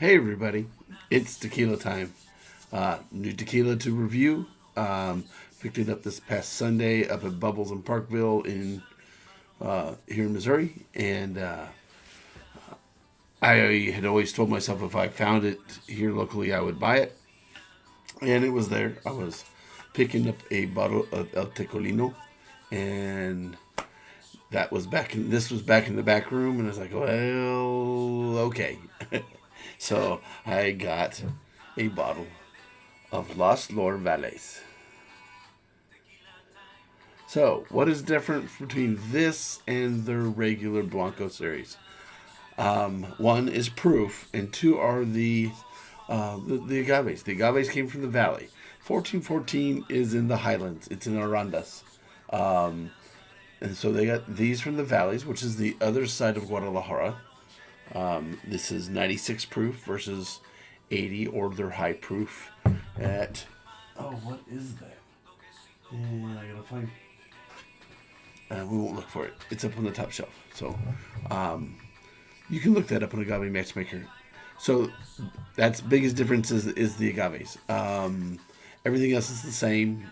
Hey everybody, it's tequila time. New tequila to review. Picked it up this past Sunday up at Bubbles in Parkville in here in Missouri, and I had always told myself if I found it here locally, I would buy it, and it was there. I was picking up a bottle of El Tecolino, and that was back in. This was back in the back room, and I was like, well, okay. So I got a bottle of Los Lor Valles. So, what is different between this and their regular Blanco series? One is proof, and two are the agaves. The agaves came from the valley. 1414 is in the highlands. It's in Arandas. Um, and so they got these from the valleys, which is the other side of Guadalajara. This is 96 proof versus 80 or their high proof at. Oh, what is that? And I gotta find. We won't look for it. It's up on the top shelf. So you can look that up on Agave Matchmaker. So that's biggest difference is the agaves. Everything else is the same.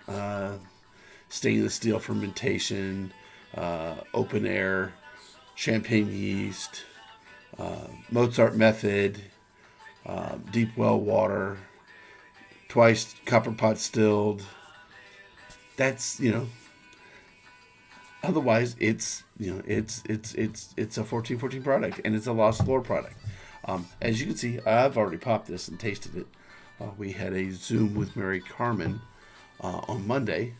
Stainless steel fermentation, open air, champagne yeast, Mozart method, deep well water, twice copper pot stilled. That's Otherwise, it's a 1414 product, and it's a Lost Lore product. As you can see, I've already popped this and tasted it. We had a Zoom with Mary Carmen on Monday,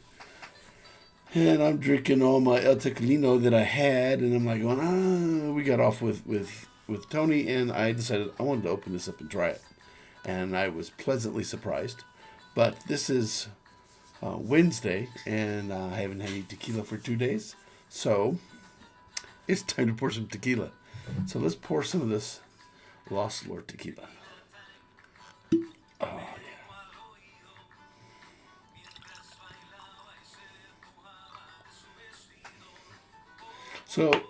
and I'm drinking all my El Tequilino that I had, and I'm like going, we got off with Tony, and I decided I wanted to open this up and try it, and I was pleasantly surprised. But this is Wednesday, and I haven't had any tequila for 2 days, so it's time to pour some tequila. So let's pour some of this Lost Lord tequila. Oh yeah. So,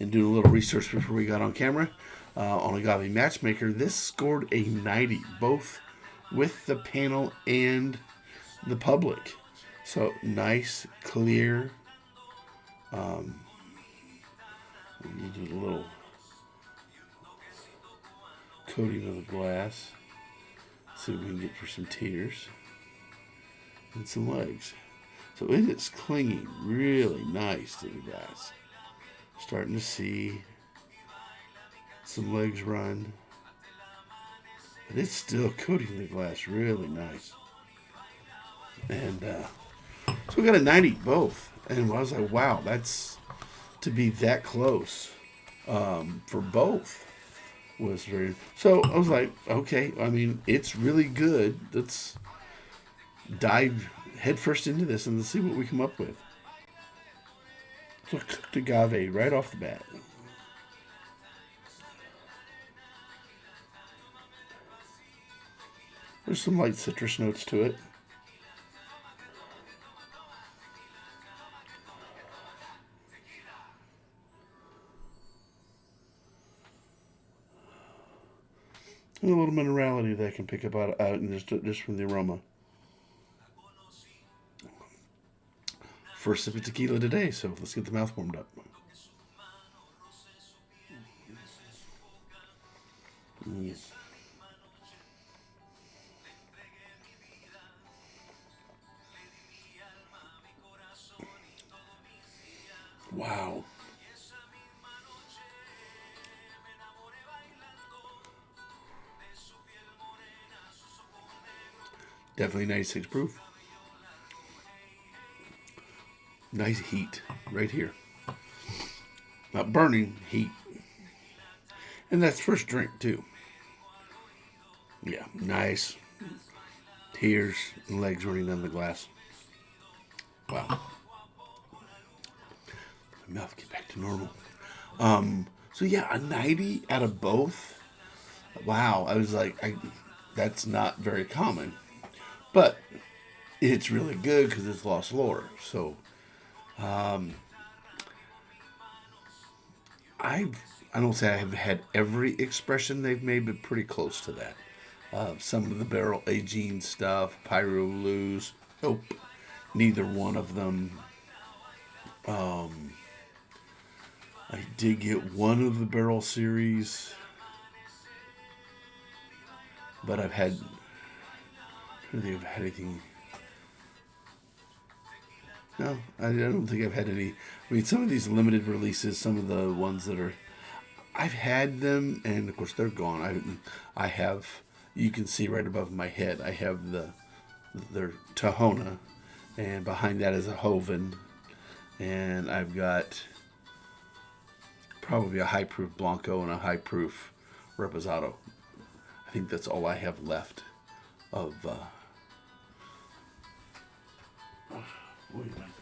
and doing a little research before we got on camera on Agave Matchmaker, this scored a 90, both with the panel and the public. So nice, clear. You do a little coating of the glass. See what we can get for some tears and some legs. So it is clinging really nice to the glass. Starting to see some legs run. But it's still coating the glass really nice. And so we got a 90 both. And I was like, wow, that's to be that close for both was very. So I was like, okay, I mean, it's really good. Let's dive headfirst into this and let's see what we come up with. So cooked agave right off the bat. There's some light citrus notes to it. And a little minerality that I can pick up out and just from the aroma. First sip of tequila today, so let's get the mouth warmed up. Yes. Wow. Definitely 96 proof. Nice heat right here. Not burning, heat. And that's first drink too. Yeah, nice. Tears and legs running down the glass. Wow. My mouth get back to normal. So yeah, a 90 out of both. Wow, I was like, that's not very common. But it's really good because it's Lost Lore. So, I've I don't say I have had every expression they've made, but pretty close to that. Some of the barrel aging stuff, Pyrolus, nope, neither one of them. I did get one of the barrel series, but I've had. I don't think I've had anything. No, I don't think I've had any. I mean, some of these limited releases, some of the ones that are, I've had them, and of course they're gone. I have. You can see right above my head. I have their Tahona, and behind that is a Hoven, and I've got probably a high proof Blanco and a high proof Reposado. I think that's all I have left of. Wait a minute.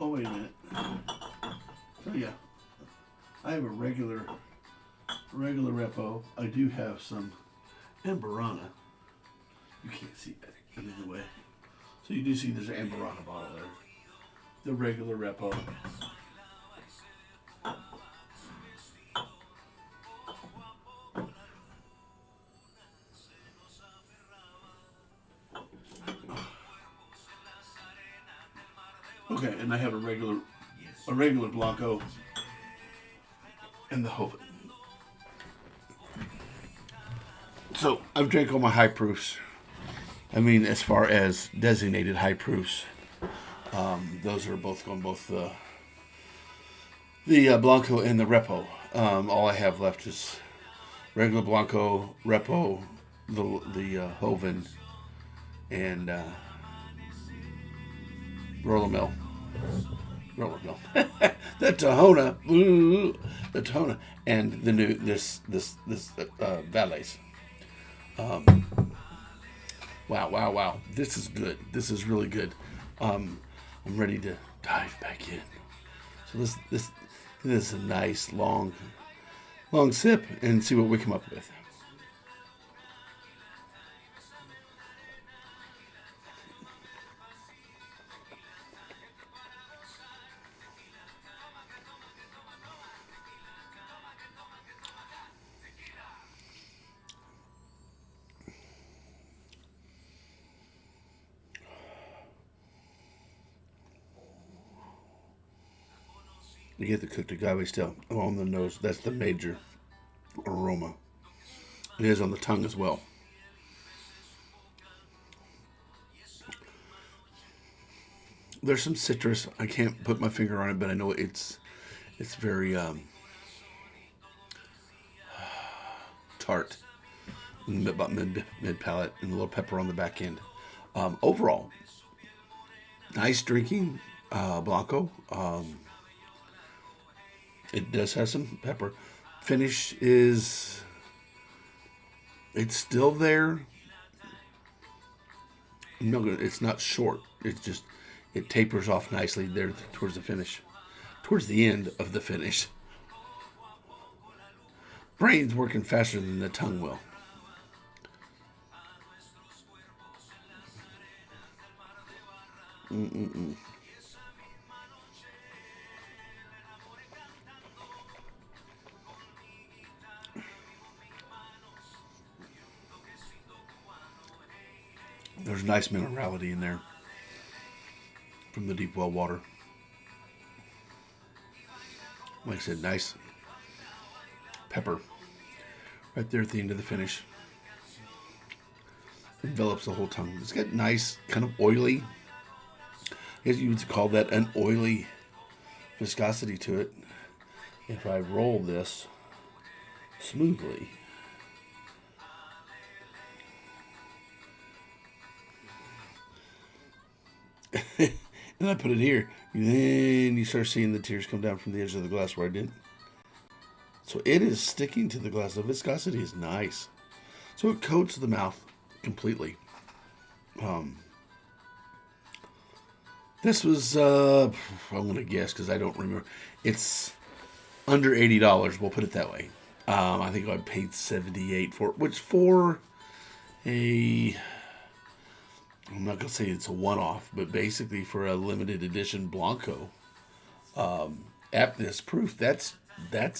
Oh, wait a minute. So yeah, I have a regular Repo. I do have some Amberana. You can't see that either way. So you do see there's an Amberana bottle there. The regular Repo. Okay, and I have a regular Blanco and the Hoven. So I've drank all my high proofs. I mean, as far as designated high proofs, those are both going the Blanco and the Repo. All I have left is regular Blanco, Repo, the Hoven, and Roller the Tahona, the Tahona, and the new this Valles. Wow! This is good. This is really good. I'm ready to dive back in. So this is a nice long sip and see what we come up with. You get the cooked agave still on the nose. That's the major aroma. It is on the tongue as well. There's some citrus. I can't put my finger on it, but I know it's very tart, about mid palate, and a little pepper on the back end. Overall, nice drinking Blanco. It does have some pepper. Finish it's still there. No, it's not short. It tapers off nicely there towards the finish, towards the end of the finish. Brain's working faster than the tongue will. Mm-mm-mm. There's nice minerality in there from the deep well water. Like I said, nice pepper right there at the end of the finish. Envelops the whole tongue. It's got nice, kind of oily, I guess you would call that an oily viscosity to it. If I roll this smoothly, and I put it here, then you start seeing the tears come down from the edge of the glass where I didn't. So it is sticking to the glass. The viscosity is nice. So it coats the mouth completely. This was, I'm going to guess because I don't remember. It's under $80. We'll put it that way. I think I paid $78 for it, which for I'm not going to say it's a one-off, but basically for a limited edition Blanco, at this proof, that's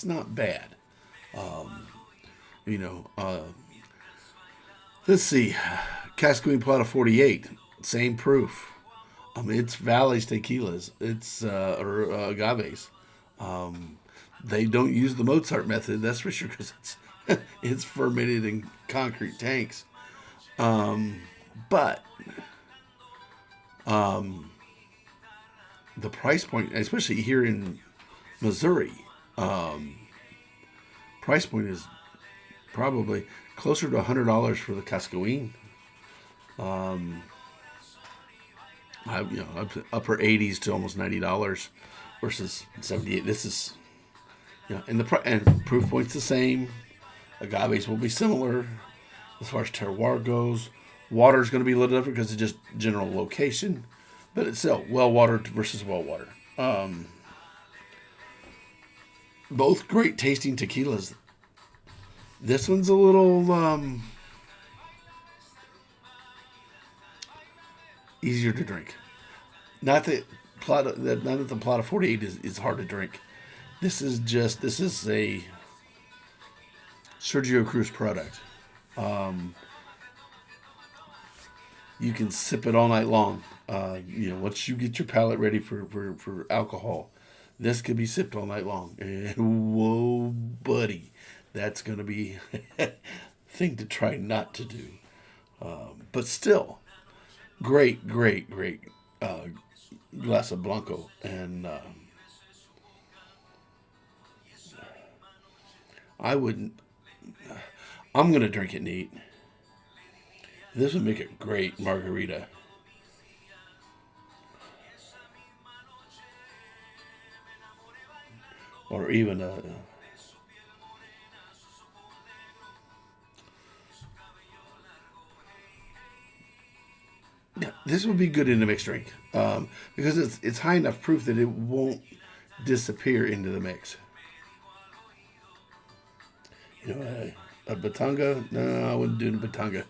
not bad. You know, let's see, Cascaween Plata 48, same proof. It's Valley's tequilas. It's or agaves. They don't use the Mozart method, that's for sure, because it's fermented in concrete tanks. But the price point, especially here in Missouri, price point is probably closer to $100 for the Cascaween. Upper 80s to almost $90 versus 78. This is, and and proof point's the same. Agaves will be similar as far as terroir goes. Water's going to be a little different because it's just general location, but it's still well watered versus well water. Both great tasting tequilas. This one's a little easier to drink. Not that the Plata 48 is hard to drink. This is a Sergio Cruz product. You can sip it all night long. Once you get your palate ready for alcohol, this could be sipped all night long. And whoa, buddy, that's going to be a thing to try not to do. But still, great glass of Blanco. And I'm going to drink it neat. This would make a great margarita. Or even a... Yeah, this would be good in a mixed drink. Because it's high enough proof that it won't disappear into the mix. A Batanga? No, I wouldn't do a Batanga.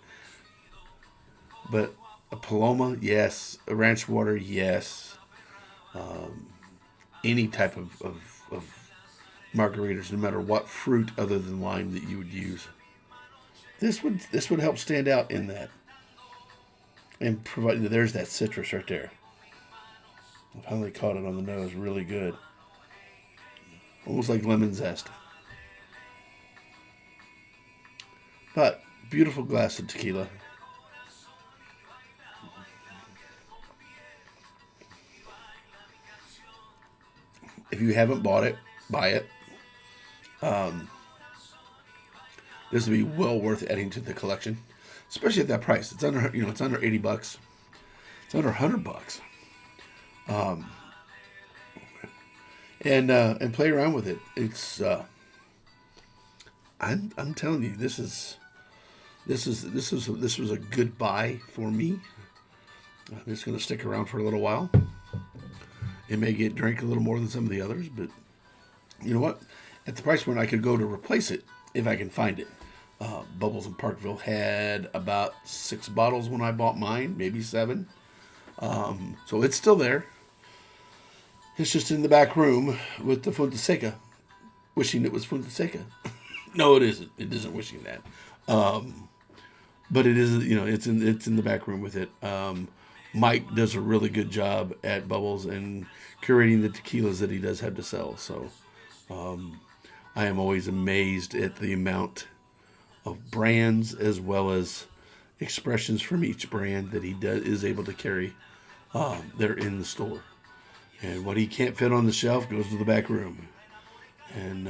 But a Paloma, yes. A ranch water, yes. Any type of margaritas, no matter what fruit other than lime that you would use. This would help stand out in that. And provide, there's that citrus right there. I finally caught it on the nose, really good. Almost like lemon zest. But beautiful glass of tequila. If you haven't bought it, buy it. This would be well worth adding to the collection, especially at that price. It's under it's under $80. It's under $100. And play around with it. It's I'm telling you, this was a good buy for me. It's going to stick around for a little while. It may get drank a little more than some of the others, but you know what? At the price point, I could go to replace it if I can find it. Bubbles in Parkville had about 6 bottles when I bought mine, maybe 7. So it's still there. It's just in the back room with the Fonseca, wishing it was Fonseca. No, it isn't. It isn't wishing that. But it is. It's in the back room with it. Mike does a really good job at Bubbles and curating the tequilas that he does have to sell. So I am always amazed at the amount of brands as well as expressions from each brand that he is able to carry there in the store. And what he can't fit on the shelf goes to the back room. And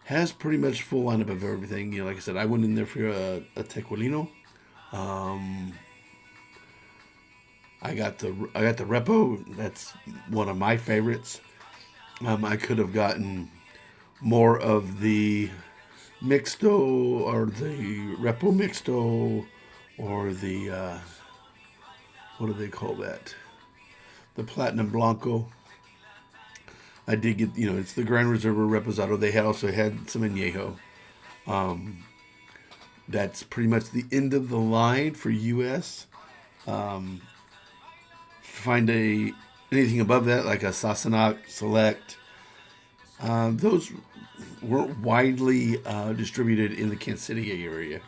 has pretty much full lineup of everything. Like I said, I went in there for a tequilino. I got the Repo. That's one of my favorites. I could have gotten more of the Mixto or the Repo Mixto or the what do they call that? The Platinum Blanco. I did get, it's the Grand Reserva Reposado. They also had some Añejo. That's pretty much the end of the line for U.S. find anything above that, like a Sassenach Select. Those weren't widely distributed in the Kansas City area.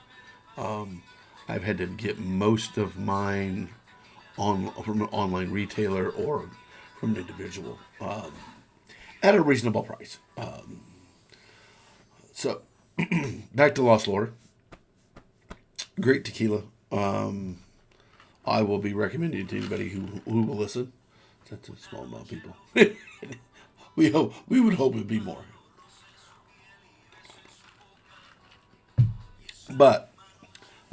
I've had to get most of mine from an online retailer or from an individual at a reasonable price. So, back to Lost Lore. Great tequila. I will be recommending it to anybody who will listen. That's a small amount of people. We would hope it'd be more. But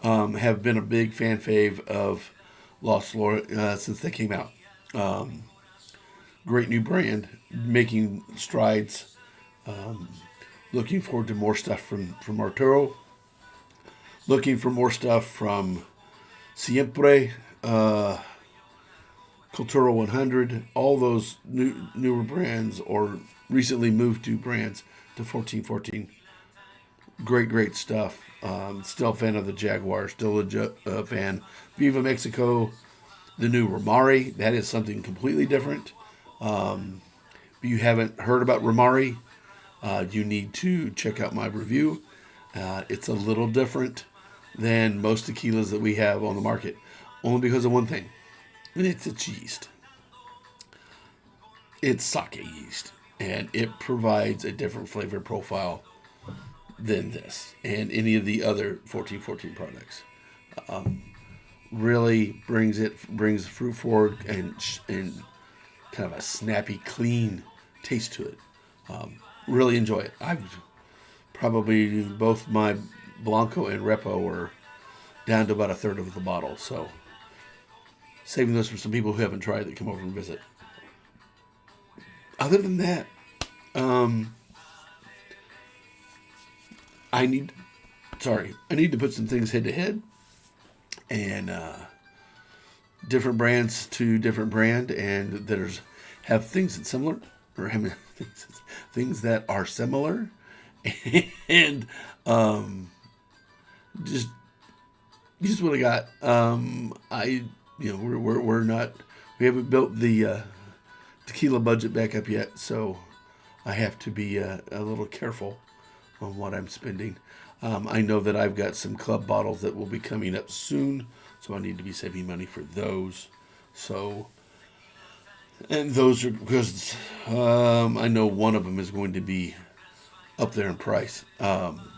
have been a big fan fave of Lost Lore since they came out. Great new brand, making strides. Looking forward to more stuff from Arturo. Looking for more stuff from Siempre, Cultura 100, all those newer brands or recently moved to brands to 1414. Great stuff. Still a fan of the Jaguar. Still a fan. Viva Mexico, the new Ramari. That is something completely different. If you haven't heard about Ramari, you need to check out my review. It's a little different than most tequilas that we have on the market. Only because of one thing. And it's yeast. It's sake yeast. And it provides a different flavor profile than this and any of the other 1414 products. Really brings the fruit forward and kind of a snappy, clean taste to it. Really enjoy it. I've probably both my Blanco and Repo were down to about a third of the bottle. So saving those for some people who haven't tried that come over and visit. Other than that, I need to put some things head to head, and different brands to different brand, and that have things that's similar, or have things that are similar, and just what I got. We haven't built the tequila budget back up yet, so I have to be a little careful on what I'm spending. I know that I've got some club bottles that will be coming up soon, so I need to be saving money for those. So, and those are because I know one of them is going to be up there in price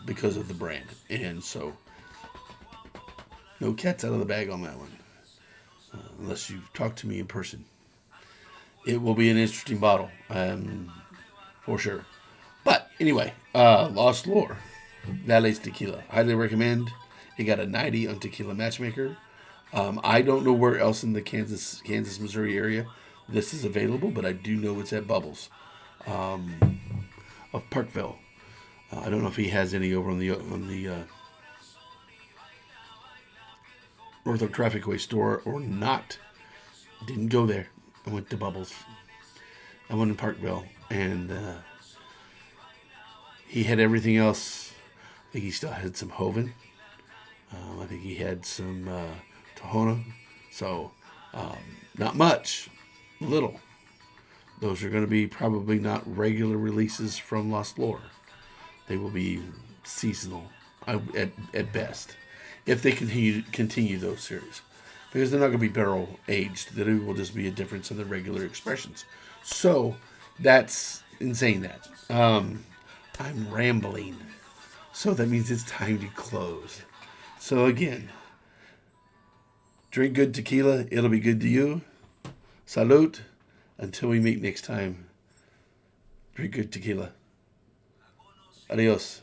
because of the brand, and so no cats out of the bag on that one, unless you talk to me in person. It will be an interesting bottle, for sure. But anyway, Lost Lore, Valley's Tequila. Highly recommend. It got a 90 on Tequila Matchmaker. I don't know where else in the Kansas, Missouri area this is available, but I do know it's at Bubbles of Parkville. I don't know if he has any over on the North Oak Trafficway store or not. Didn't go there. I went to Bubbles. I went in Parkville, and he had everything else. I think he still had some Hoven. I think he had some Tohono. So, not much. Little. Those are going to be probably not regular releases from Lost Lore. They will be seasonal at best, if they continue those series. Because they're not going to be barrel aged. That it will just be a difference in the regular expressions. So, that's in saying that. I'm rambling. So that means it's time to close. So again, drink good tequila. It'll be good to you. Salud. Until we meet next time, drink good tequila. Adios.